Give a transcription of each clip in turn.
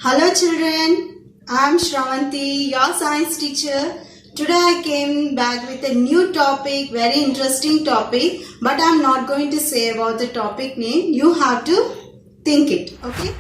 Hello children, I am Shravanti, your science teacher. Today I came back with a new topic, very interesting topic, but I am not going to say about the topic name. You have to think it, okay?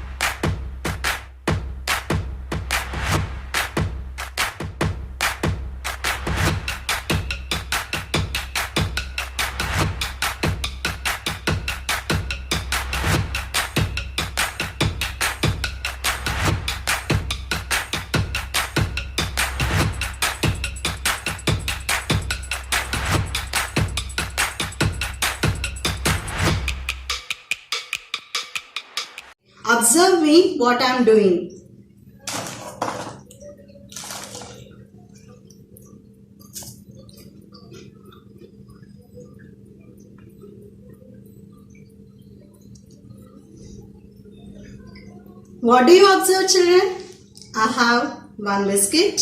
Observe me what I am doing. What do you observe, children? I have one biscuit,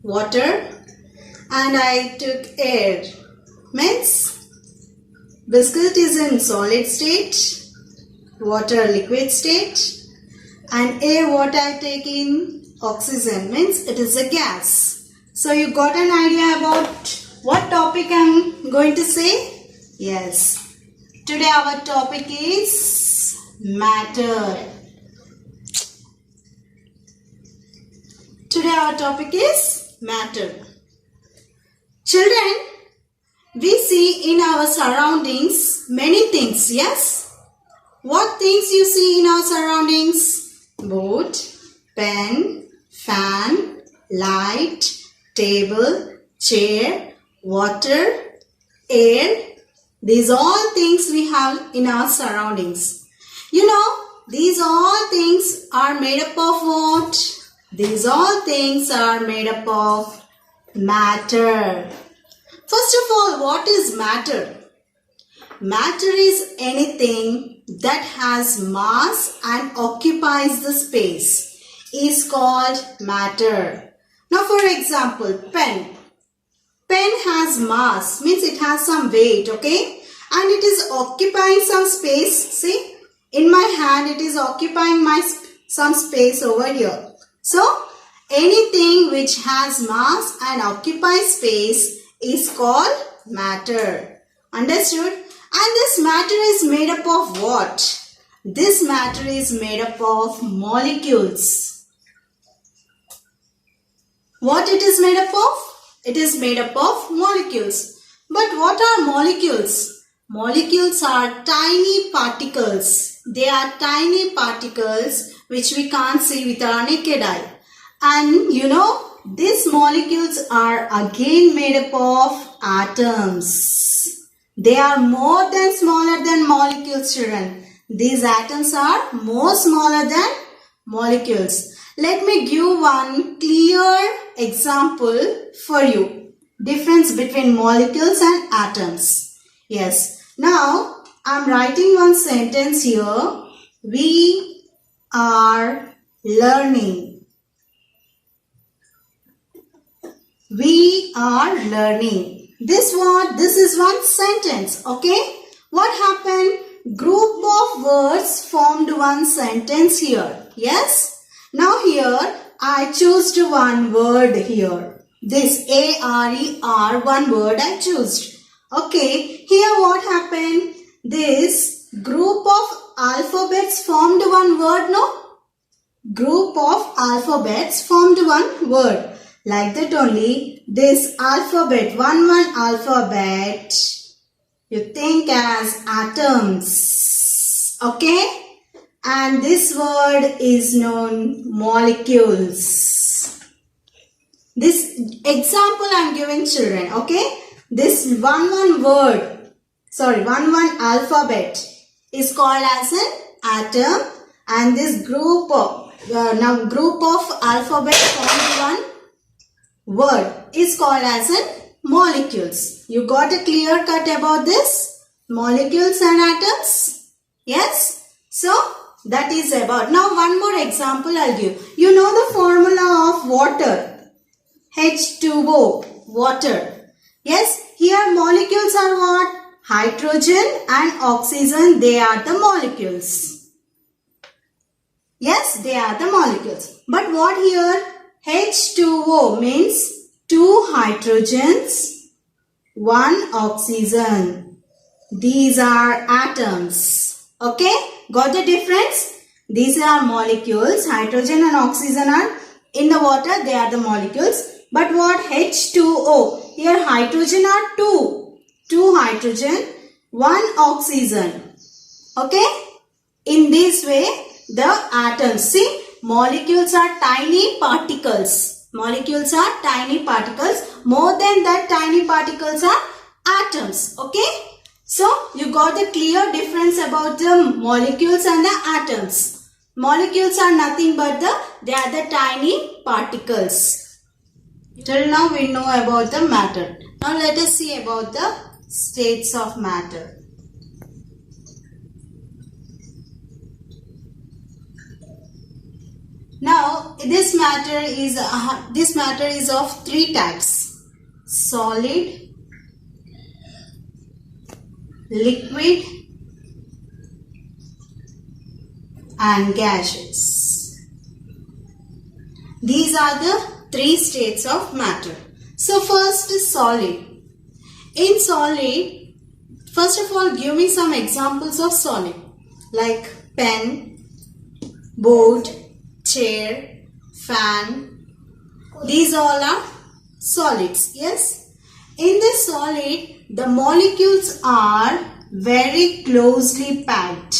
water, and I took air. Means biscuit is in solid state, water liquid state, and air what I take in oxygen, means it is a gas. So you got an idea about what topic I am going to say? Yes. Today our topic is matter. Today our topic is matter. Children, we see in our surroundings many things, yes? What things you see in our surroundings? Board, pen, fan, light, table, chair, water, air. These all things we have in our surroundings. You know, these all things are made up of what? These all things are made up of matter. First of all, what is matter? Matter is anything that has mass and occupies the space is called matter. Now for example, pen. Pen has mass, means it has some weight, okay? And it is occupying some space. See, in my hand it is occupying some space over here. So, anything which has mass and occupies space is called matter. Understood? And this matter is made up of what? This matter is made up of molecules. What it is made up of? It is made up of molecules. But what are molecules? Molecules are tiny particles. They are tiny particles which we can't see with our naked eye. And you know, these molecules are again made up of atoms. They are more than smaller than molecules, children. These atoms are more smaller than molecules. Let me give one clear example for you. Difference between molecules and atoms. Yes. Now, I am writing one sentence here. We are learning. We are learning. This is one sentence, okay? What happened? Group of words formed one sentence here. Yes? Now here, I chose one word here. This A-R-E-R, one word I chose. Okay, here what happened? This group of alphabets formed one word, no? Group of alphabets formed one word. Like that only, this alphabet, one alphabet, you think as atoms. Okay? And this word is known molecules. This example I am giving children, okay? This one alphabet is called as an atom, and this group of alphabets formed one word is called as an molecules. You got a clear cut about this? Molecules and atoms? Yes? So, that is about. Now, one more example I'll give. You know the formula of water. H2O, water. Yes, here molecules are what? Hydrogen and oxygen, they are the molecules. Yes, they are the molecules. But what here? H2O means 2 hydrogens, 1 oxygen. These are atoms. Okay? Got the difference? These are molecules. Hydrogen and oxygen are in the water. They are the molecules. But what? H2O. Here hydrogen are 2. 2 hydrogen, 1 oxygen. Okay? In this way, the atoms. See, molecules are tiny particles. Molecules are tiny particles. More than that, tiny particles are atoms. Okay? So, you got the clear difference about the molecules and the atoms. Molecules are nothing but they are the tiny particles. Till now we know about the matter. Now let us see about the states of matter. Now this matter is of 3 types: solid, liquid and gaseous. These are the 3 states of matter. So first is solid. In solid, first of all give me some examples of solid like pen, board, chair, fan. These all are solids. Yes. In this solid, the molecules are very closely packed.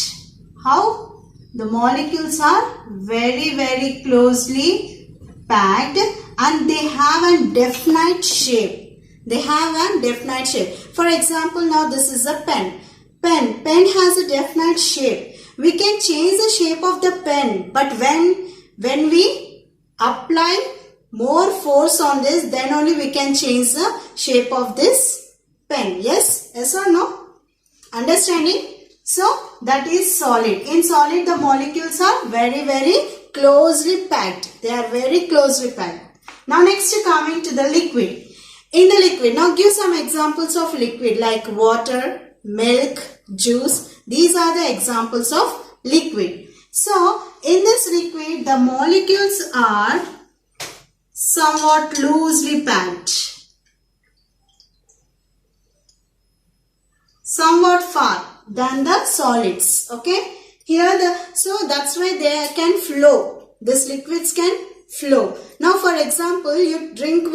How? The molecules are very closely packed and they have a definite shape. They have a definite shape. For example, now this is a pen. Pen has a definite shape. We can change the shape of the pen, but when we apply more force on this, then only we can change the shape of this pen. Yes? Yes or no? Understanding? So, that is solid. In solid, the molecules are very closely packed. They are very closely packed. Now, next coming to the liquid. In the liquid, now give some examples of liquid like water, milk, juice. These are the examples of liquid. So, in this liquid, the molecules are somewhat loosely packed. Somewhat far than the solids. Okay. Here so that's why they can flow. These liquids can flow. Now for example, you take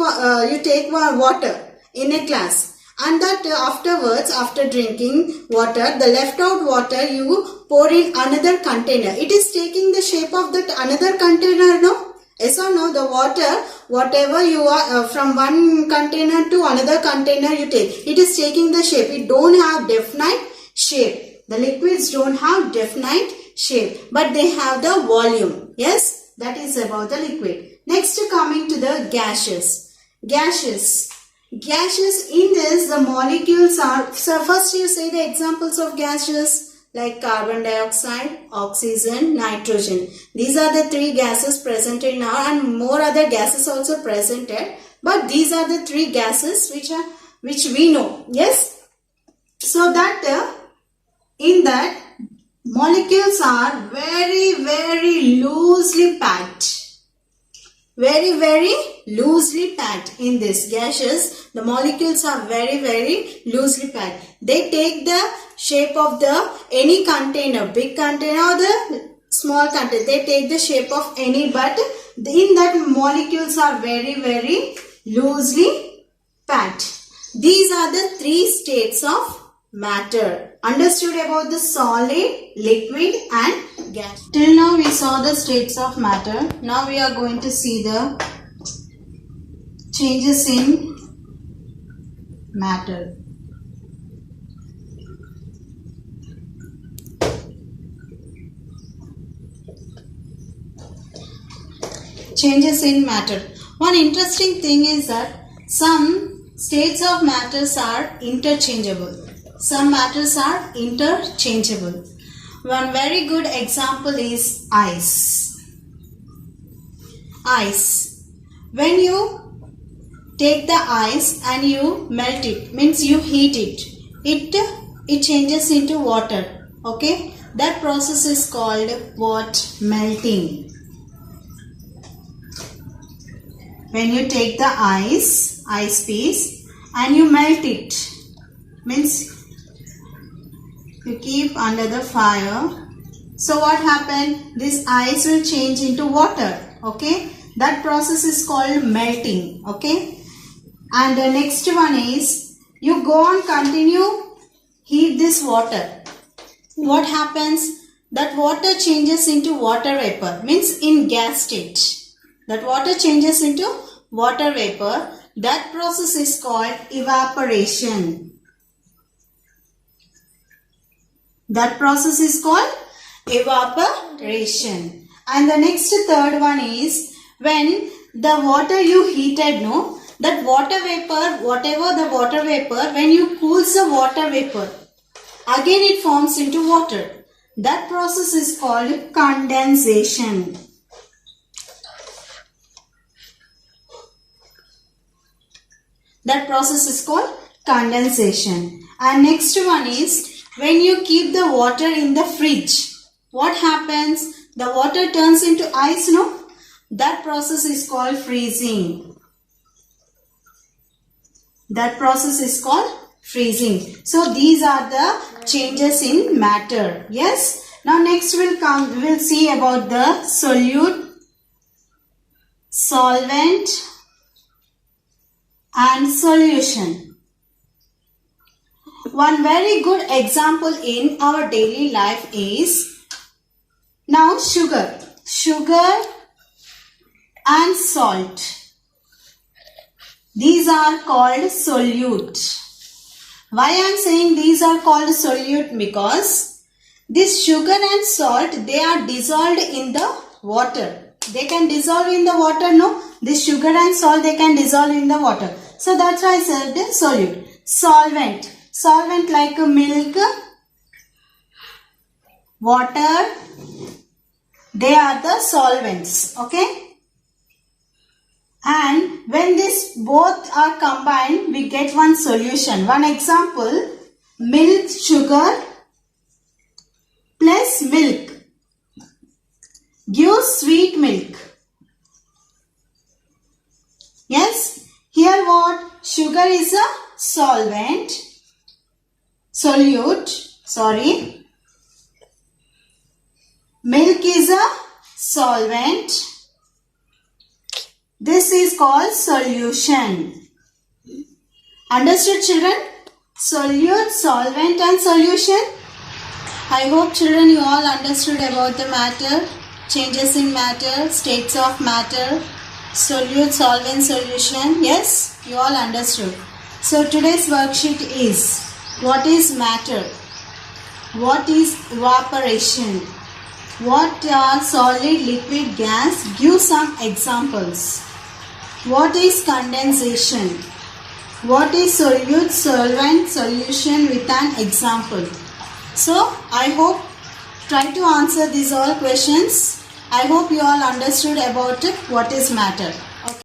water in a glass, and that afterwards, after drinking water, the left out water you pour in another container. It is taking the shape of that another container, no? Yes or no? The water, whatever you are from one container to another container you take, it is taking the shape. It don't have definite shape. The liquids don't have definite shape, but they have the volume. Yes, that is about the liquid. Next, coming to the gaseous. Gaseous, in this the molecules are, so first you say the examples of gaseous like carbon dioxide, oxygen, nitrogen. These are the 3 gases presented now, and more other gases also presented, but these are the 3 gases which we know. Yes, so that in that molecules are very loosely packed. Very loosely packed. In this gaseous, the molecules are very loosely packed. They take the shape of the any container, big container or the small container. They take the shape of any, but in that molecules are very loosely packed. These are the 3 states of matter. Understood about the solid, liquid and gas. Till now we saw the states of matter. Now we are going to see the changes in matter. Changes in matter. One interesting thing is that some states of matters are interchangeable. Some matters are interchangeable. One very good example is ice. Ice. When you take the ice and you melt it, means you heat it, it changes into water. Okay. That process is called what? Melting. When you take the ice piece and you melt it, means you keep under the fire. So what happened? This ice will change into water. Okay, that process is called melting. Okay, and the next one is you go on continue heat this water. What happens? That water changes into water vapor, means in gas state. That water changes into water vapor. That process is called evaporation. That process is called evaporation. And the next third one is when the water you heated, no, that water vapor, whatever the water vapor, when you cool the water vapor, again it forms into water. That process is called condensation. That process is called condensation. And next one is when you keep the water in the fridge, what happens? The water turns into ice, no? That process is called freezing. That process is called freezing. So these are the changes in matter. Yes. Now next we'll see about the solute, solvent and solution. One very good example in our daily life is now sugar and salt. These are called solute. Why I am saying these are called solute? Because this sugar and salt, they are dissolved in the water. They can dissolve in the water, no? This sugar and salt, they can dissolve in the water. So that's why I said the solute. Solvent. Solvent like milk, water, they are the solvents. Okay? And when this both are combined, we get one solution. One example, milk, sugar plus milk gives sweet milk. Yes? Here what? Sugar is a solvent, solute, Milk is a solvent. This is called solution. Understood, children? Solute, solvent and solution. I hope, children, you all understood about the matter, changes in matter, states of matter, solute, solvent, solution. Yes, you all understood. So today's worksheet is, what is matter? What is evaporation? What are solid, liquid, gas? Give some examples. What is condensation? What is solute, solvent, solution with an example? So, I hope, try to answer these all questions. I hope you all understood about what is matter.